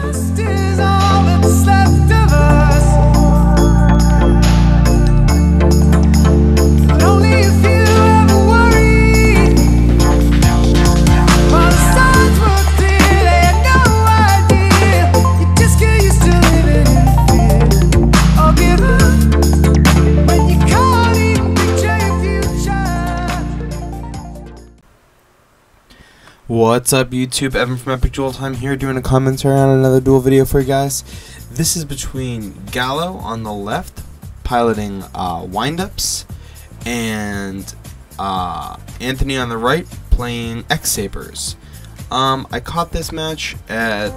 Dust is all that's left of us. But only if you ever worry. While the signs were clear, they had no idea. You just get used to living in fear. Or give up when you can't even picture your future. What's up YouTube, Evan from Epic Duel Time here doing a commentary on another Duel video for you guys. This is between Galo on the left, piloting windups, and Anthony on the right, playing X-Sabers. I caught this match at,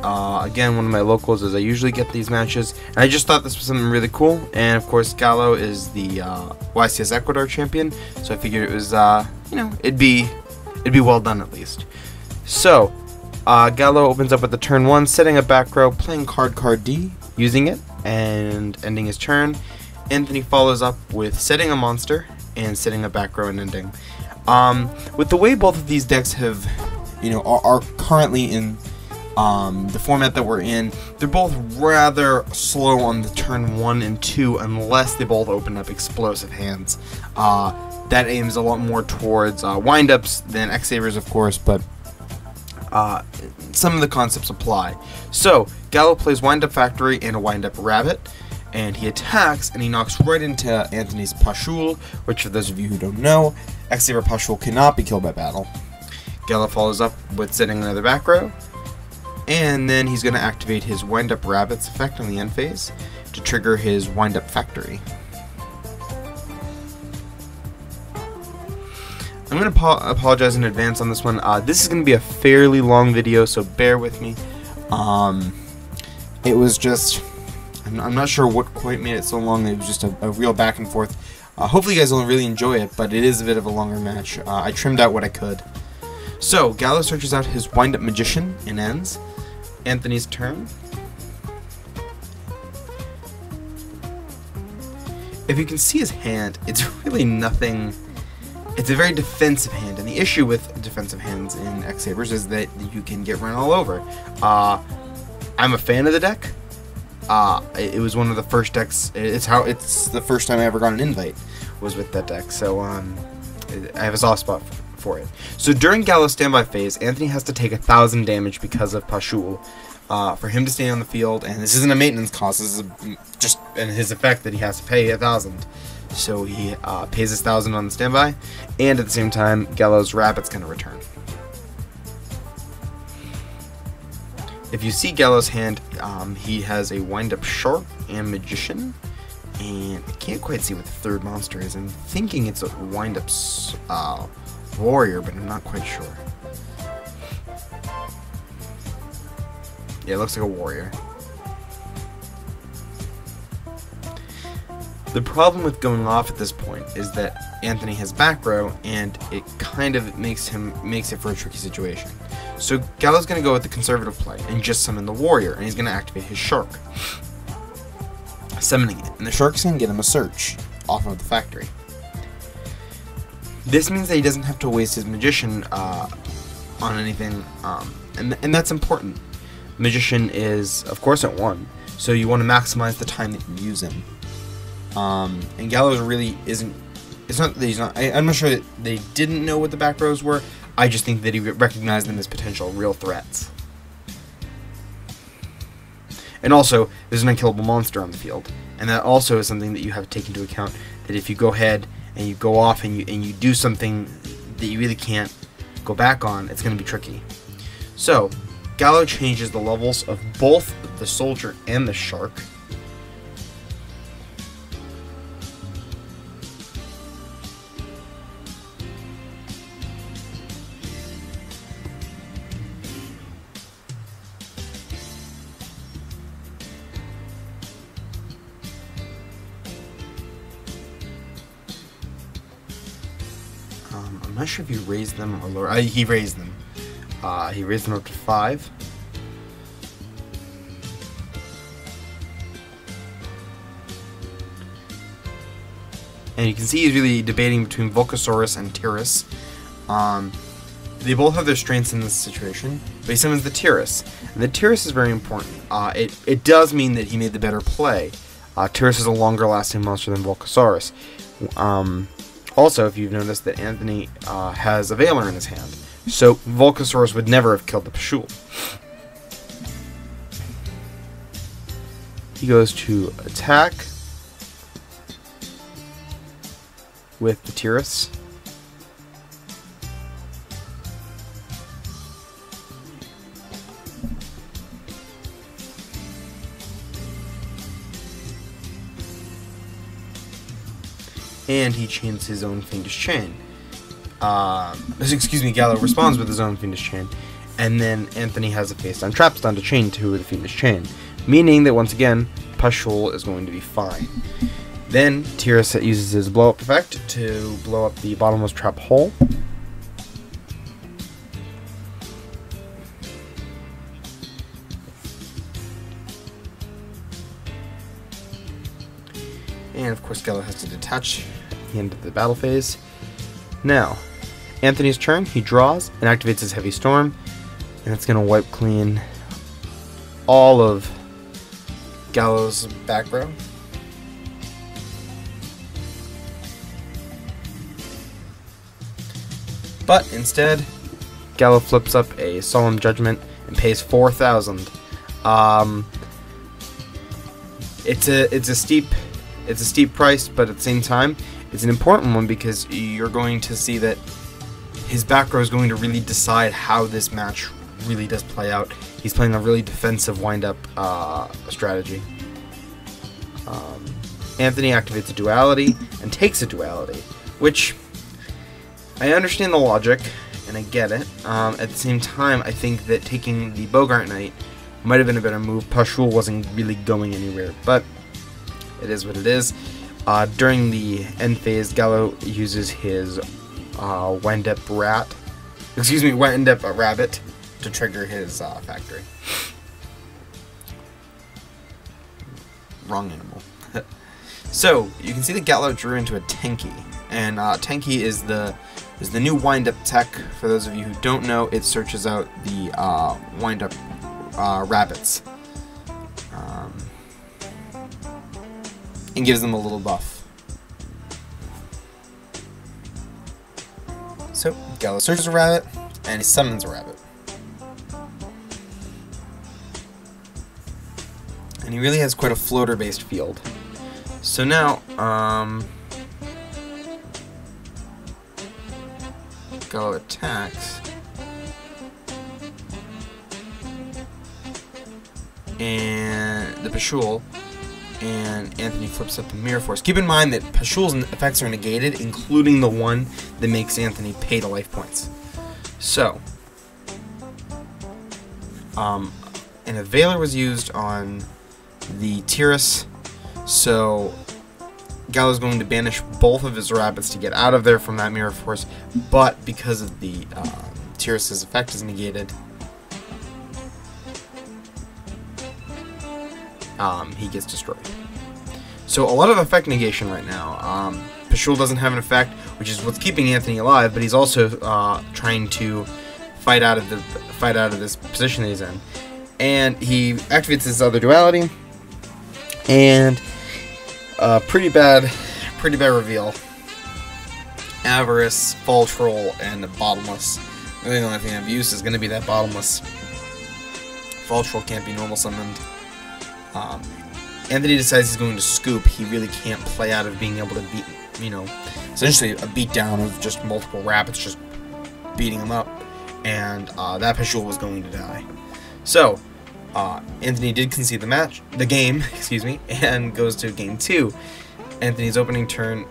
again, one of my locals, as I usually get these matches, and I just thought this was something really cool, and of course Galo is the YCS Ecuador champion, so I figured it was, you know, it'd be well done at least. So, Galo opens up with the turn 1, setting a back row, playing card D, using it, and ending his turn. Anthony follows up with setting a monster, and setting a back row and ending. With the way both of these decks have, you know, are currently in the format that we're in, they're both rather slow on the turn 1 and 2, unless they both open up explosive hands. That aims a lot more towards windups than X-Sabers, of course, but some of the concepts apply. So, Galo plays Wind-Up Factory and a Wind-Up Rabbit, and he attacks, and he knocks right into Anthony's Pashul, which for those of you who don't know, X-Saber Pashul cannot be killed by battle. Galo follows up with setting another back row, and then he's going to activate his Wind-Up Rabbit's effect on the end phase to trigger his Wind-Up Factory. I'm going to apologize in advance on this one. This is going to be a fairly long video, so bear with me. It was just, I'm not sure what quite made it so long. It was just a real back and forth. Hopefully you guys will really enjoy it, but it is a bit of a longer match. I trimmed out what I could. So, Galo searches out his Wind-Up Magician and ends. Anthony's turn. If you can see his hand, it's really nothing. It's a very defensive hand, and the issue with defensive hands in X-Sabers is that you can get run all over. I'm a fan of the deck. It was one of the first decks. It's the first time I ever got an invite was with that deck, so I have a soft spot for it. So during Galo's standby phase, Anthony has to take 1,000 damage because of Pashul. For him to stay on the field, and this isn't a maintenance cost. This is just his effect that he has to pay 1,000. So he pays his 1,000 on the standby, and at the same time, Galo's Rabbit's going to return. If you see Galo's hand, he has a Wind-Up Shark and Magician, and I can't quite see what the third monster is. I'm thinking it's a Wind-Up Warrior, but I'm not quite sure. Yeah, it looks like a warrior. The problem with going off at this point is that Anthony has back row, and it kind of makes it for a tricky situation. So Galo's going to go with the conservative play and just summon the warrior, and he's going to activate his shark, summoning it, and the shark's going to get him a search off of the factory. This means that he doesn't have to waste his magician on anything, and that's important. Magician is, of course, at 1, so you want to maximize the time that you use him. And Galo's really isn't. It's not that he's not. I'm not sure that they didn't know what the back rows were. I just think that he recognized them as potential real threats. And also, there's an unkillable monster on the field, and that also is something that you have to take into account. That if you go ahead and you go off and you do something that you really can't go back on, it's going to be tricky. So, Galo changes the levels of both the soldier and the shark. I'm not sure if he raised them or lower. He raised them. He raised them up to 5. And you can see he's really debating between Volcasaurus and Tyrus. They both have their strengths in this situation, but he summons the Tyrus. And the Tyrus is very important. It does mean that he made the better play. Tyrus is a longer lasting monster than Volcasaurus. Also, if you've noticed that Anthony has a Veiler in his hand, so Volcasaurus would never have killed the Pashul. He goes to attack with the Tyrus. And he chains his own Fiendish Chain. Excuse me, Gallo responds with his own Fiendish Chain. And then Anthony has a face-down trap stun to chain to the Fiendish Chain. Meaning that once again, Pashul is going to be fine. Then Tyrus uses his blow-up effect to blow up the bottomless trap hole. And of course Gallo has to detach at the end of the battle phase. Now, Anthony's turn, he draws and activates his Heavy Storm, and it's going to wipe clean all of Gallo's back row. But instead, Gallo flips up a Solemn Judgment and pays 4,000. It's a steep price, but at the same time, it's an important one because you're going to see that his back row is going to really decide how this match really does play out. He's playing a really defensive wind-up strategy. Anthony activates a Duality and takes a Duality, which I understand the logic and I get it. At the same time, I think that taking the Bogart Knight might have been a better move. Pashul wasn't really going anywhere, but it is what it is. During the end phase, Gallo uses his wind-up rabbit to trigger his factory. Wrong animal. So you can see that Gallo drew into a Tenki, and Tenki is the new wind-up tech. For those of you who don't know, it searches out the wind-up rabbits and gives them a little buff. So Gallo searches a rabbit and he summons a rabbit. And he really has quite a floater-based field. So now, Gallo attacks, and the Pashul, and Anthony flips up the Mirror Force. Keep in mind that Pashul's effects are negated, including the one that makes Anthony pay the life points. So, and a Veiler was used on the Tyrus, so Gallo's going to banish both of his rabbits to get out of there from that Mirror Force, but because of the Tyrus's effect is negated, he gets destroyed. So a lot of effect negation right now. Pashul doesn't have an effect, which is what's keeping Anthony alive, but he's also trying to fight out of this position that he's in. And he activates his other Duality, and pretty bad reveal. Avarice, Fall Troll, and Bottomless. Really the only thing of use is going to be that Bottomless. Fall Troll can't be normal summoned. Anthony decides he's going to scoop. He really can't play out of being able to beat, essentially a beatdown of just multiple rabbits just beating him up, and that Pashul was going to die. So, Anthony did concede the game, excuse me, and goes to game 2. Anthony's opening turn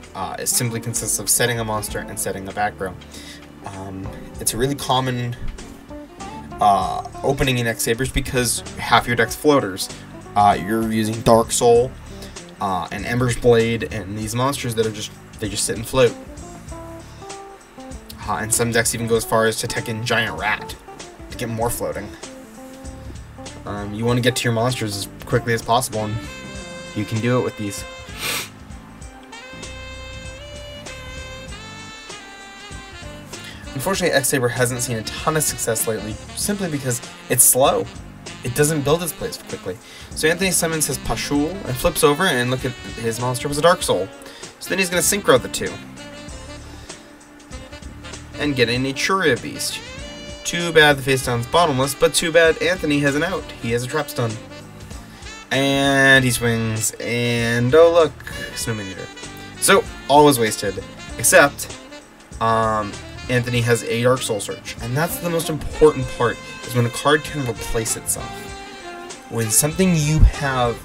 simply consists of setting a monster and setting a back row. It's a really common opening in X-Sabers because half your deck's floaters. You're using Dark Soul and Ember's Blade and these monsters that are just sit and float. And some decks even go as far as to tech in Giant Rat to get more floating. You want to get to your monsters as quickly as possible, and you can do it with these. Unfortunately, X-Saber hasn't seen a ton of success lately, simply because it's slow. It doesn't build its plays quickly. So Anthony summons his Pashul and flips over, and look at his monster was a Dark Soul. So then he's going to synchro the two. And get an Churia Beast. Too bad the face down's bottomless, but too bad Anthony has an out. He has a trap stun. And he swings, and oh look, Snowman Eater. So, all was wasted. Except, Anthony has a Dark Soul Search. And that's the most important part, is when a card can replace itself. When something you have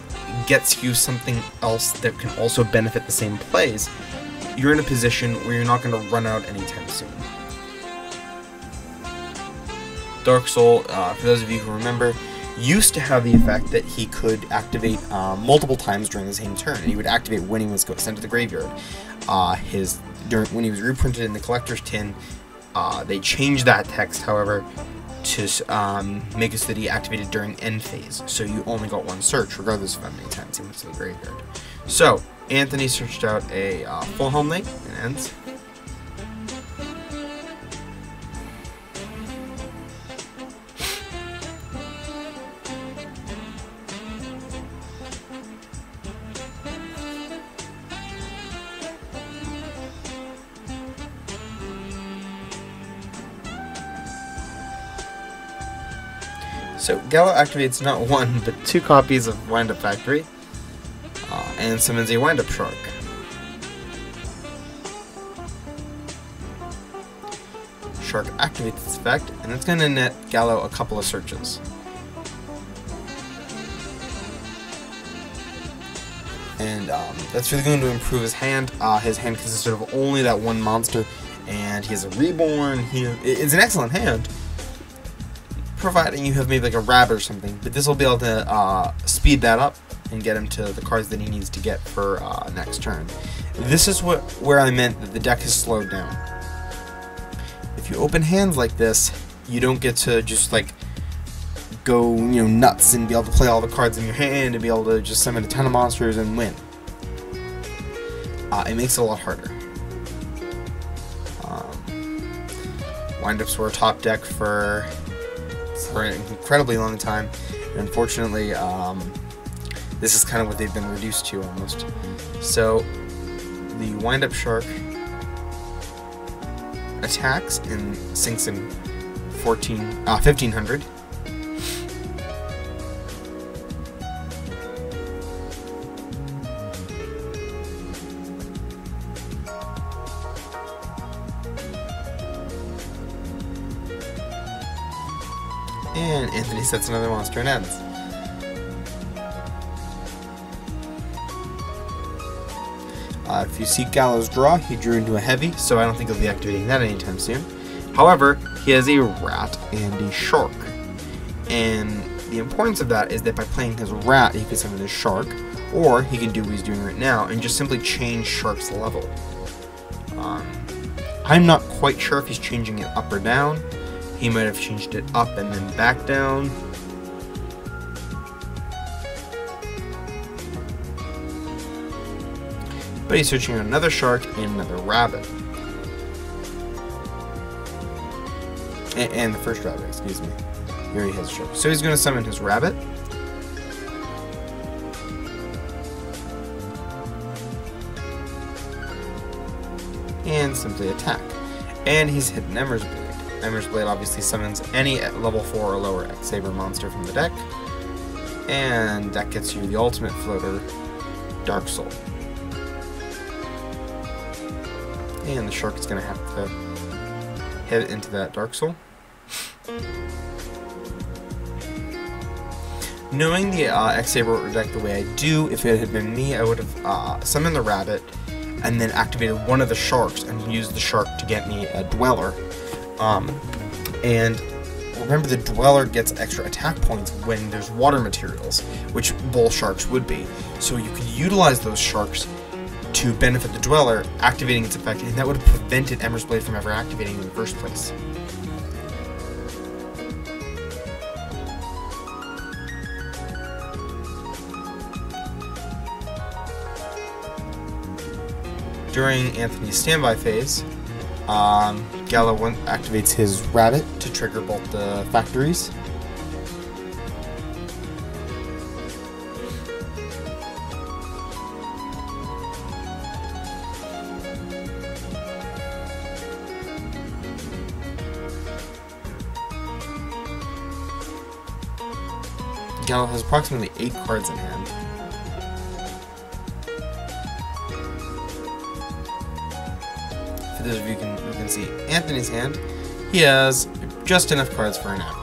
gets you something else that can also benefit the same plays, you're in a position where you're not going to run out anytime soon. Dark Soul, for those of you who remember, used to have the effect that he could activate multiple times during the same turn. And he would activate when he was sent to the graveyard. When he was reprinted in the collector's tin, they changed that text, however, to make it so that he activated during end phase. So you only got one search, regardless of how many times he went to the graveyard. So, Anthony searched out a full home lane and ends. So Galo activates not one, but 2 copies of Wind-Up Factory, and summons a Wind-Up Shark. Shark activates its effect, and it's going to net Galo a couple of searches. And that's really going to improve his hand. His hand consisted of only that one monster, and he has a Reborn. It's an excellent hand, providing you have maybe like a rabbit or something, but this will be able to speed that up and get him to the cards that he needs to get for next turn. This is where I meant that the deck has slowed down. If you open hands like this, you don't get to just like go nuts and be able to play all the cards in your hand and be able to just summon a ton of monsters and win. It makes it a lot harder. Wind-ups were a top deck for an incredibly long time, and unfortunately this is kind of what they've been reduced to almost. So the Wind-Up Shark attacks and sinks in 1500. And Anthony sets another monster and ends. If you see Galo's draw, he drew into a heavy, so I don't think he'll be activating that anytime soon. However, he has a rat and a shark. And the importance of that is that by playing his rat, he can summon his shark, or he can do what he's doing right now and just simply change shark's level. I'm not quite sure if he's changing it up or down. He might have changed it up and then back down. But he's searching out another shark and another rabbit. And the first rabbit, excuse me. He already has a shark. So he's going to summon his rabbit. And simply attack. And he's hit an Ember's Blade. Ember's Blade obviously summons any level 4 or lower X-Saber monster from the deck. And that gets you the ultimate floater, Dark Soul. And the shark is going to have to hit into that Dark Soul. Knowing the X-Saber deck the way I do, if it had been me, I would have summoned the rabbit and then activated one of the sharks and used the shark to get me a Dweller. And remember, the Dweller gets extra attack points when there's water materials, which bull sharks would be. So you could utilize those sharks to benefit the Dweller, activating its effect, and that would have prevented Ember's Blade from ever activating in the first place. During Anthony's standby phase, Gallo activates his rabbit to trigger both the factories. Gallo has approximately 8 cards in hand. For those of you who can see Anthony's hand, he has just enough cards for an avarice.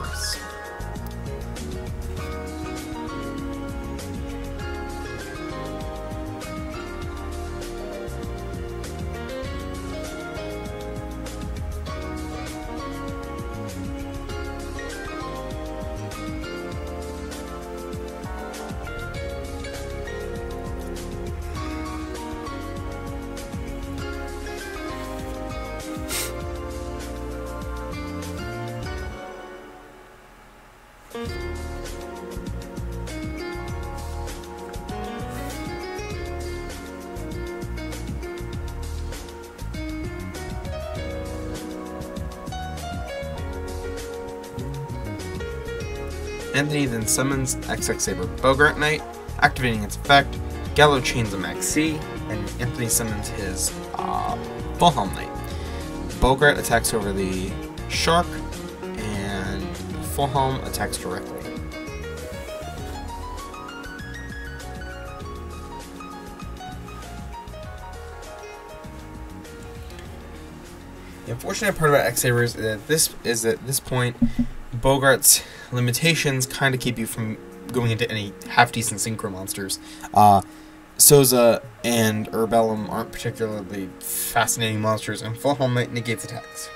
Anthony then summons xx-saber Bogart Knight, activating its effect. Gallo chains a Max C, and Anthony summons his Full-Helm Knight. Bogart attacks over the shark, and Full-Helm attacks directly. The unfortunate part about X-Sabers is that at this point, Bogart's limitations kind of keep you from going into any half-decent synchro monsters. Soza and Urbellum aren't particularly fascinating monsters, and Full-Helm Knight negates attacks.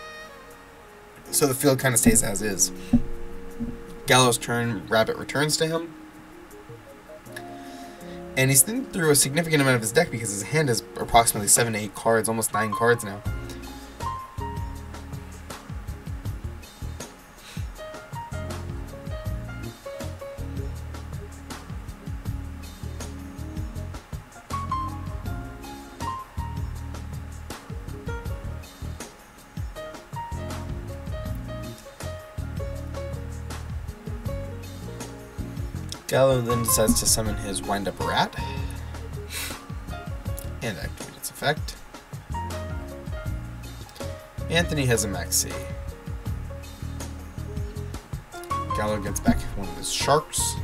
So the field kind of stays as is. Gallo's turn, Rabbit returns to him. And he's thinking through a significant amount of his deck because his hand is approximately 7 to 8 cards, almost 9 cards now. Gallo then decides to summon his Wind-Up Rat and activate its effect. Anthony has a Max C. Gallo gets back one of his sharks.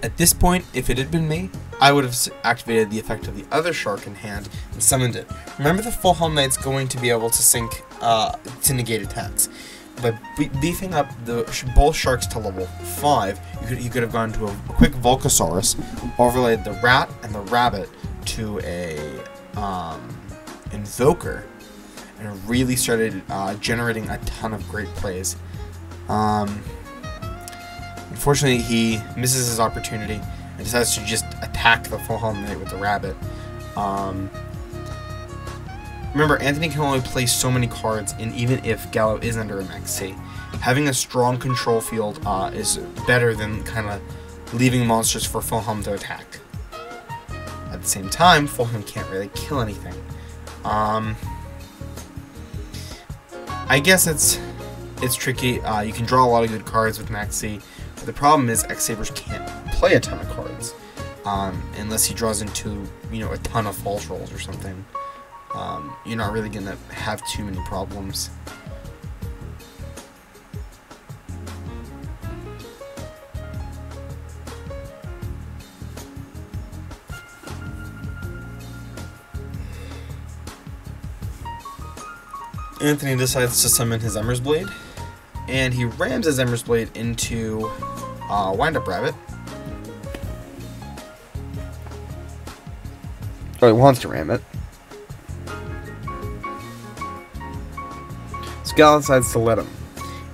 At this point, if it had been me, I would have activated the effect of the other shark in hand and summoned it. Remember, the Full-Helm Knight's going to be able to sink to negate attacks. By beefing up both sharks to level 5, you could have gone to a quick Volcasaurus, overlaid the rat and the rabbit to a Invoker, and really started generating a ton of great plays. Unfortunately, he misses his opportunity and decides to just attack the Full-Helm Knight with the rabbit. Remember, Anthony can only play so many cards, and even if Gallo is under a Max C, having a strong control field is better than kind of leaving monsters for Full-Helm to attack. At the same time, Full-Helm can't really kill anything. I guess it's tricky. You can draw a lot of good cards with Max C. The problem is X-Sabers can't play a ton of cards unless he draws into, a ton of false rolls or something. You're not really going to have too many problems. Anthony decides to summon his Ember's Blade, and he rams his Ember's Blade into Wind-Up Rabbit. Oh, he wants to ram it. So Gallo decides to let him.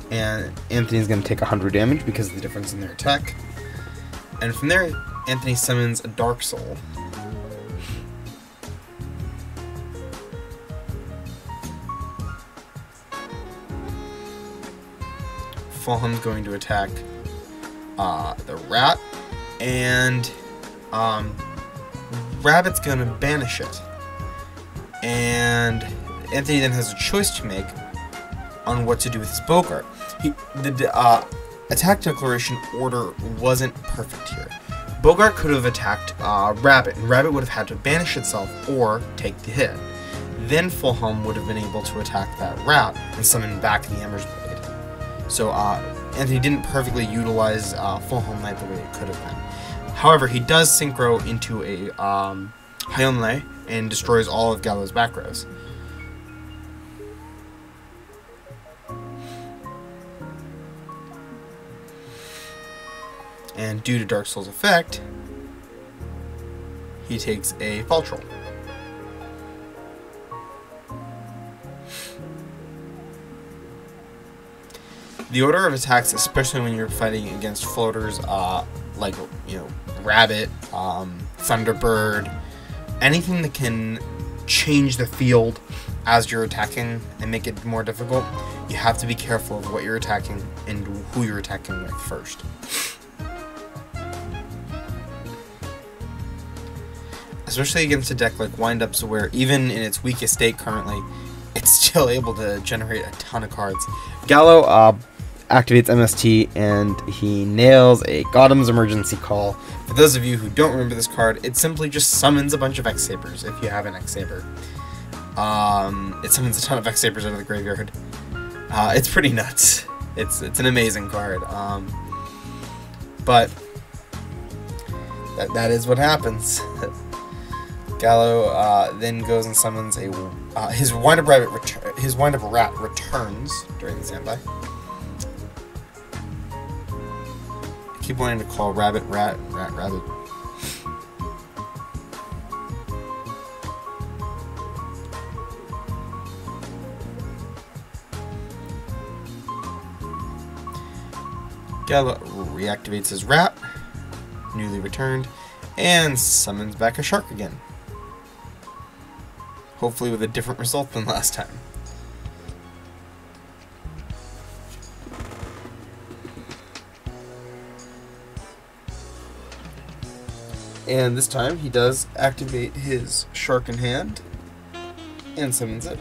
And Anthony's going to take 100 damage because of the difference in their attack. And from there, Anthony summons a Dark Soul. Full-Helm's going to attack the rat, and Rabbit's gonna banish it. And Anthony then has a choice to make on what to do with his Bogart. The attack declaration order wasn't perfect here. Bogart could have attacked Rabbit, and Rabbit would have had to banish itself or take the hit. Then Fulhelm would have been able to attack that rat and summon back the Hammer's Blade. So Anthony didn't perfectly utilize Fulhelm Knight the way it could have been. However, he does synchro into a Hyonle and destroys all of Gallo's back rows. And due to Dark Soul's effect, he takes a Fall Troll. The order of attacks, especially when you're fighting against floaters, like, you know, Rabbit, Thunderbird, anything that can change the field as you're attacking and make it more difficult, you have to be careful of what you're attacking and who you're attacking with first. Especially against a deck like Windups, where even in its weakest state currently, it's still able to generate a ton of cards. Gallo activates MST and he nails a Gotham's Emergency Call. For those of you who don't remember this card, it simply just summons a bunch of X-Sabers if you have an X-Saber. It summons a ton of X-Sabers out of the graveyard. It's pretty nuts. It's an amazing card. But that is what happens. Gallo then goes and summons his Wind-Up Rat returns during the standby. I keep wanting to call Rabbit Rabbit. Gallo reactivates his rat, newly returned, and summons back a shark again. Hopefully with a different result than last time. And this time he does activate his shark in hand and summons it.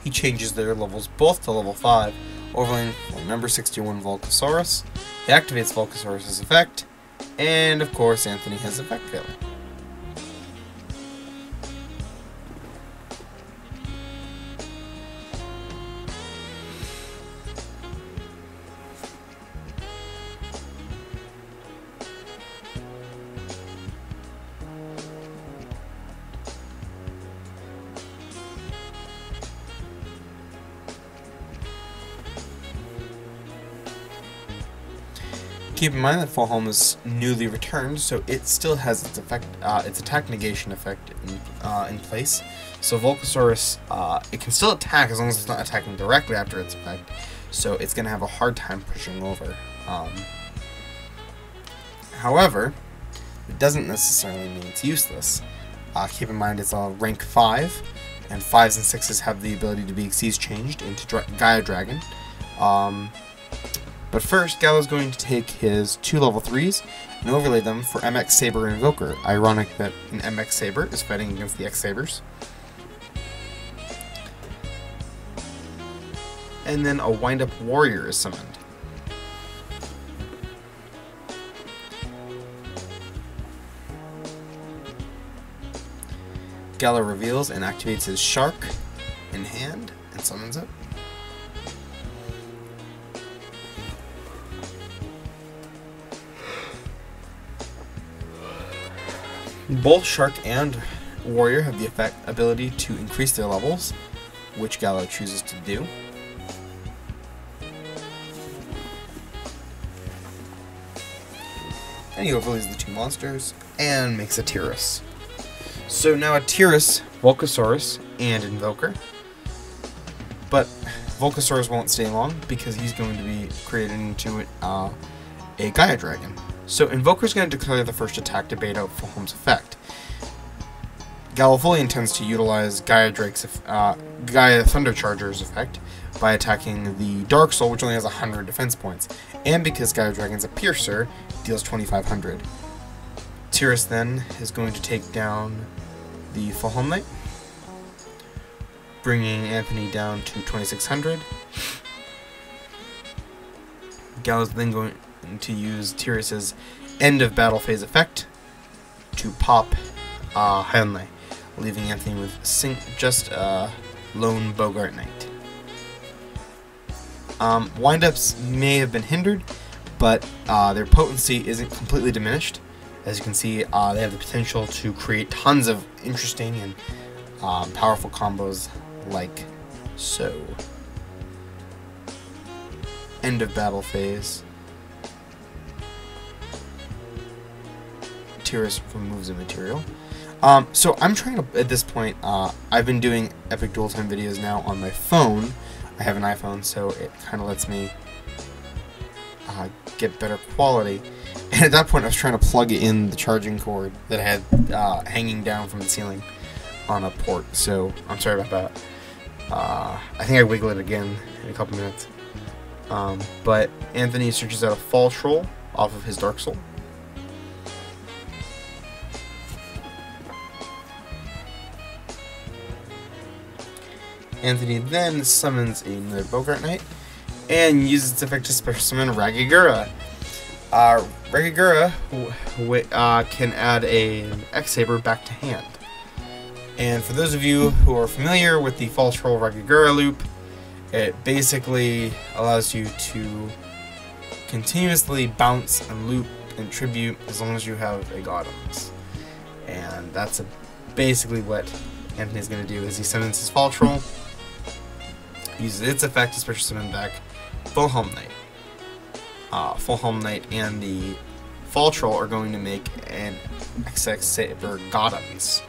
He changes their levels both to level 5, overlaying number 61 Volcasaurus. He activates Volcasaurus' effect, and of course Anthony has effect failure. Keep in mind that Fulhelm is newly returned, so it still has its effect, its attack negation effect in place. So Volcasaurus, it can still attack as long as it's not attacking directly after its effect. So it's going to have a hard time pushing over. However, it doesn't necessarily mean it's useless. Keep in mind it's a rank 5, and 5s and 6s have the ability to be Xyz changed into Gaia Dragon. But first, Gallo's going to take his 2 level 3s and overlay them for xx-saber Invoker. Ironic that an xx-saber is fighting against the X-Sabers. And then a Wind-Up Warrior is summoned. Gallo reveals and activates his shark in hand and summons it. Both Shark and Warrior have the ability to increase their levels, which Gallo chooses to do. And he overlays the 2 monsters and makes a Tyrus. So now a Tyrus, Volcasaurus, and Invoker. But Volcasaurus won't stay long because he's going to be created into a Gaia Dragon. So Invoker's going to declare the first attack to bait out Fulhelm's effect. Gallo fully intends to utilize Gaia Thundercharger's effect by attacking the Dark Soul, which only has 100 defense points, and because Gaia Dragon's a Piercer, deals 2,500. Tiras then is going to take down the Fulham Knight, bringing Anthony down to 2,600. Gallo's then going to use Tiras's end of battle phase effect to pop Hyunlei, leaving Anthony with just a lone Bogart Knight. Windups may have been hindered, but their potency isn't completely diminished. As you can see, they have the potential to create tons of interesting and powerful combos like so. End of battle phase. Tiras removes a material. So I'm trying to, at this point, I've been doing Epic Duel Time videos now on my phone. I have an iPhone, so it kind of lets me get better quality. And at that point, I was trying to plug in the charging cord that I had hanging down from the ceiling on a port. So I'm sorry about that. I think I wiggle it again in a couple minutes. But Anthony searches out a Fall Troll off of his Dark Soul. Anthony then summons another Bogart Knight and uses its effect to special summon Ragigura. Ragigura can add an X-Saber back to hand. And for those of you who are familiar with the Fall Troll Ragigura loop, it basically allows you to continuously bounce and loop and tribute as long as you have a Gaudiums. And that's basically what Anthony's going to do is he summons his Fall Troll, uses its effect to special summon back Fulham Knight. Fulham Knight and the Fall Troll are going to make an xx-saber Gaudiums.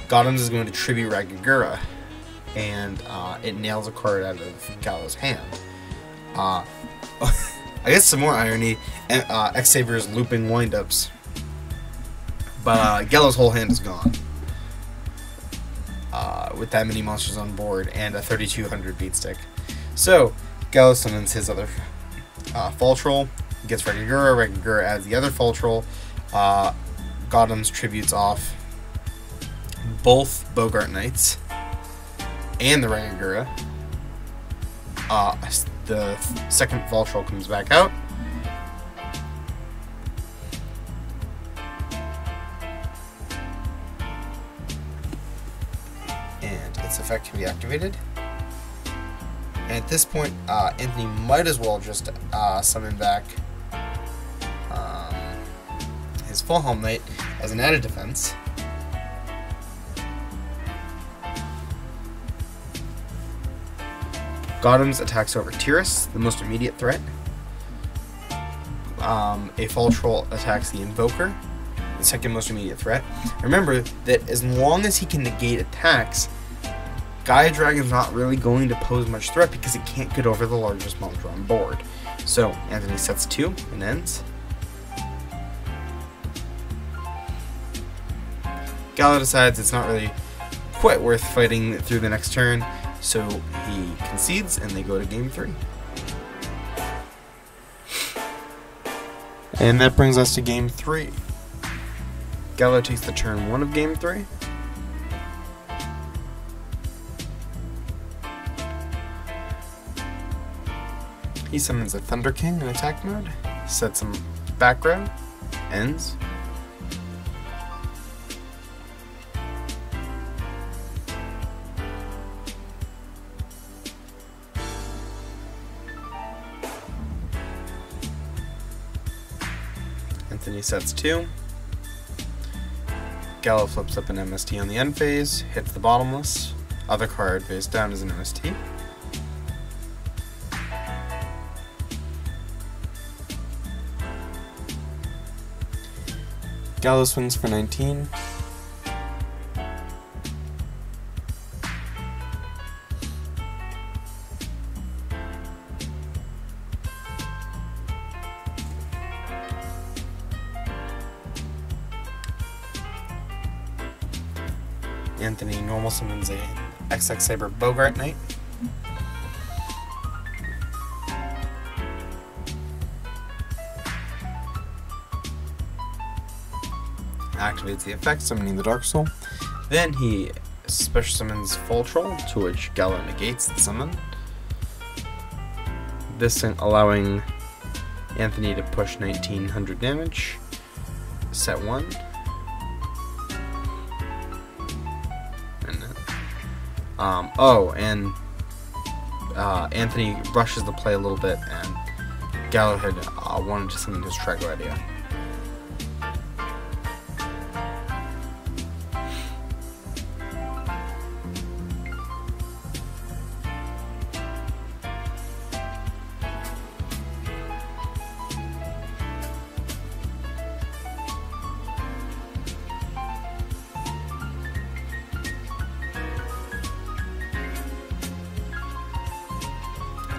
Gaudiums is going to tribute Ragigura, and it nails a card out of Gallo's hand. I guess some more irony, X-Saber is looping windups, but Gallo's whole hand is gone. With that many monsters on board and a 3200 beat stick. So, Gallo summons his other Fall Troll, gets Ragigura, Ragigura adds the other Fall Troll, Gaudiums tributes off both Bogart Knights and the Ragigura. The second Fall Troll comes back out. And its effect can be activated. And at this point, Anthony might as well just summon back his Fulham Knight as an added defense. Gaudiums attacks over Tiras, the most immediate threat. A Fall Troll attacks the Invoker, the second most immediate threat. Remember that as long as he can negate attacks, Gaia Dragon's not really going to pose much threat because it can't get over the largest monster on board. So, Anthony sets 2 and ends. Gallo decides it's not really quite worth fighting through the next turn, so he concedes and they go to game 3. And that brings us to game 3. Gallo takes the turn 1 of game 3. He summons a Thunder King in attack mode, sets him back row, ends. Anthony sets 2. Gallo flips up an MST on the end phase, hits the bottomless. Other card face down is an MST. Gallo swings for 19. Anthony normal summons a xx-saber Bogart Knight. Activates the effect, summoning the Dark Soul. Then he special summons Full Troll, to which Galo negates the summon. This allowing Anthony to push 1900 damage. Set 1. And Anthony rushes the play a little bit, and Galo had wanted to summon his Tragoedia.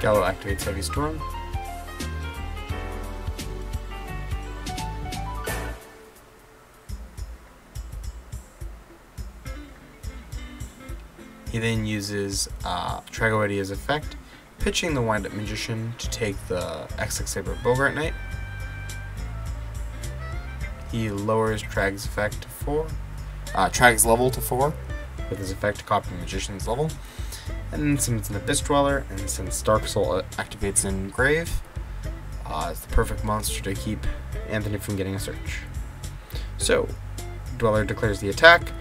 Galo activates Heavy Storm. He then uses Tragoedia's effect, pitching the Wind-Up Magician to take the xx-saber Bogart Knight. He lowers Trag's effect to 4. Trag's level to 4, with his effect copying Magician's level. And then summons an Abyss Dweller, and since Dark Soul activates in Grave, it's the perfect monster to keep Anthony from getting a search. So, Dweller declares the attack,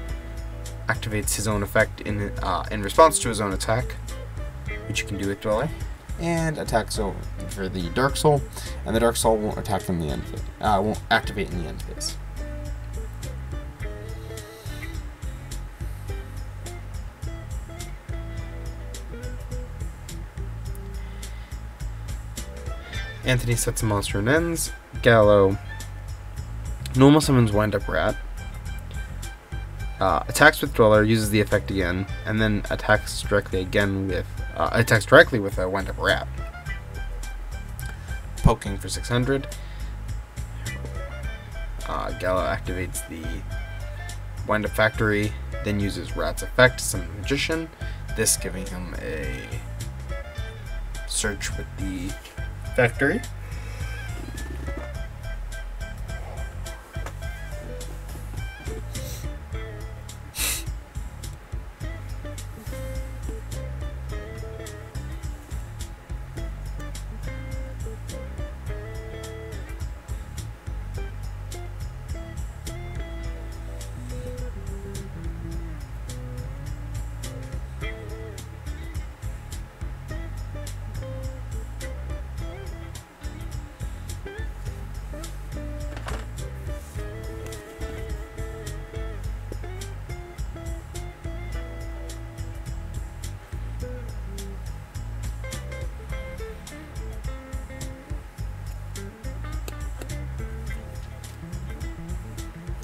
activates his own effect in response to his own attack, which you can do with Dweller, and attacks for the Dark Soul, and the Dark Soul won't attack from the end phase, won't activate in the end phase. Anthony sets a monster and ends. Galo normal summons Wind-Up Rat. Attacks with Dweller, uses the effect again, and then attacks directly with a Wind-Up Rat. Poking for 600. Galo activates the Wind-Up Factory, then uses Rat's effect to summon Magician. This giving him a search with the Factory.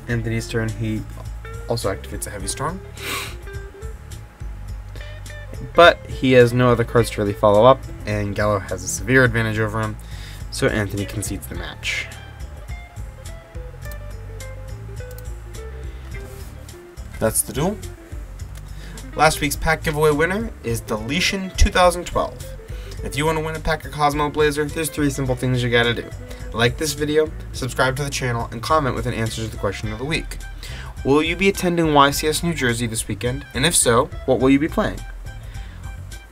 Anthony's turn, he also activates a Heavy Storm. But he has no other cards to really follow up, and Galo has a severe advantage over him, so Anthony concedes the match. That's the duel. Last week's pack giveaway winner is Deletion 2012. If you want to win a pack of Cosmo Blazer, there's 3 simple things you gotta do. Like this video, subscribe to the channel, and comment with an answer to the question of the week. Will you be attending YCS New Jersey this weekend? And if so, what will you be playing?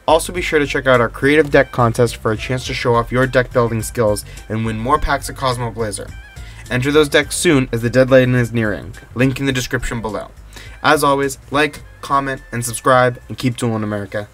Also be sure to check out our creative deck contest for a chance to show off your deck building skills and win more packs of Cosmo Blazer. Enter those decks soon as the deadline is nearing. Link in the description below. As always, like, comment, and subscribe, and keep dueling America.